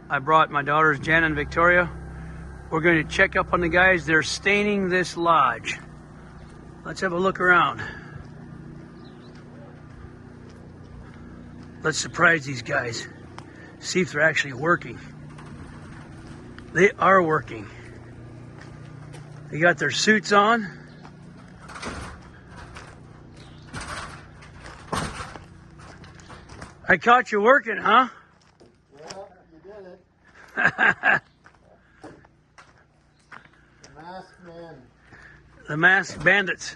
I brought my daughters Jen and Victoria. We're going to check up on the guys. They're staining this lodge. Let's have a look around. Let's surprise these guys. See if they're actually working. They are working. They got their suits on. I caught you working, huh? Yeah, you did it. The masked men. The masked bandits.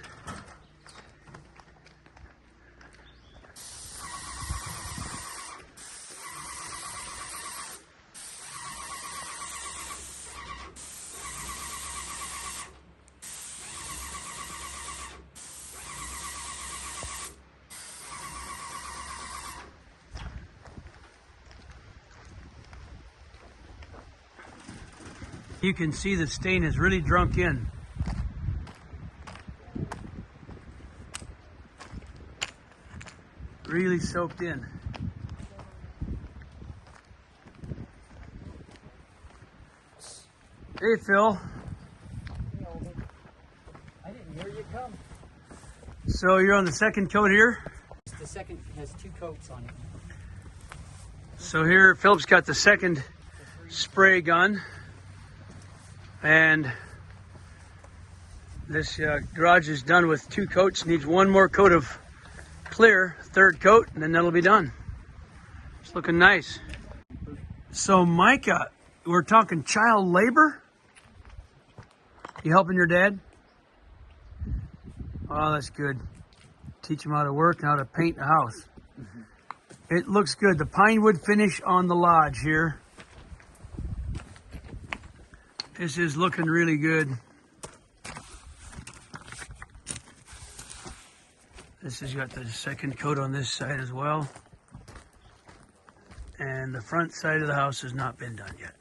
You can see the stain is really drunk in. Really soaked in. Hey, Phil. Hey, Elvie. I didn't hear you come. So you're on the second coat here? The second has 2 coats on it. So here, Philip's got the second spray gun. And this garage is done with 2 coats. Needs 1 more coat of clear, 3rd coat, and then that'll be done. It's looking nice. So Micah, we're talking child labor? You helping your dad? Oh, that's good. Teach him how to work and how to paint a house. It looks good. The pine wood finish on the lodge here. This is looking really good. This has got the second coat on this side as well. And the front side of the house has not been done yet.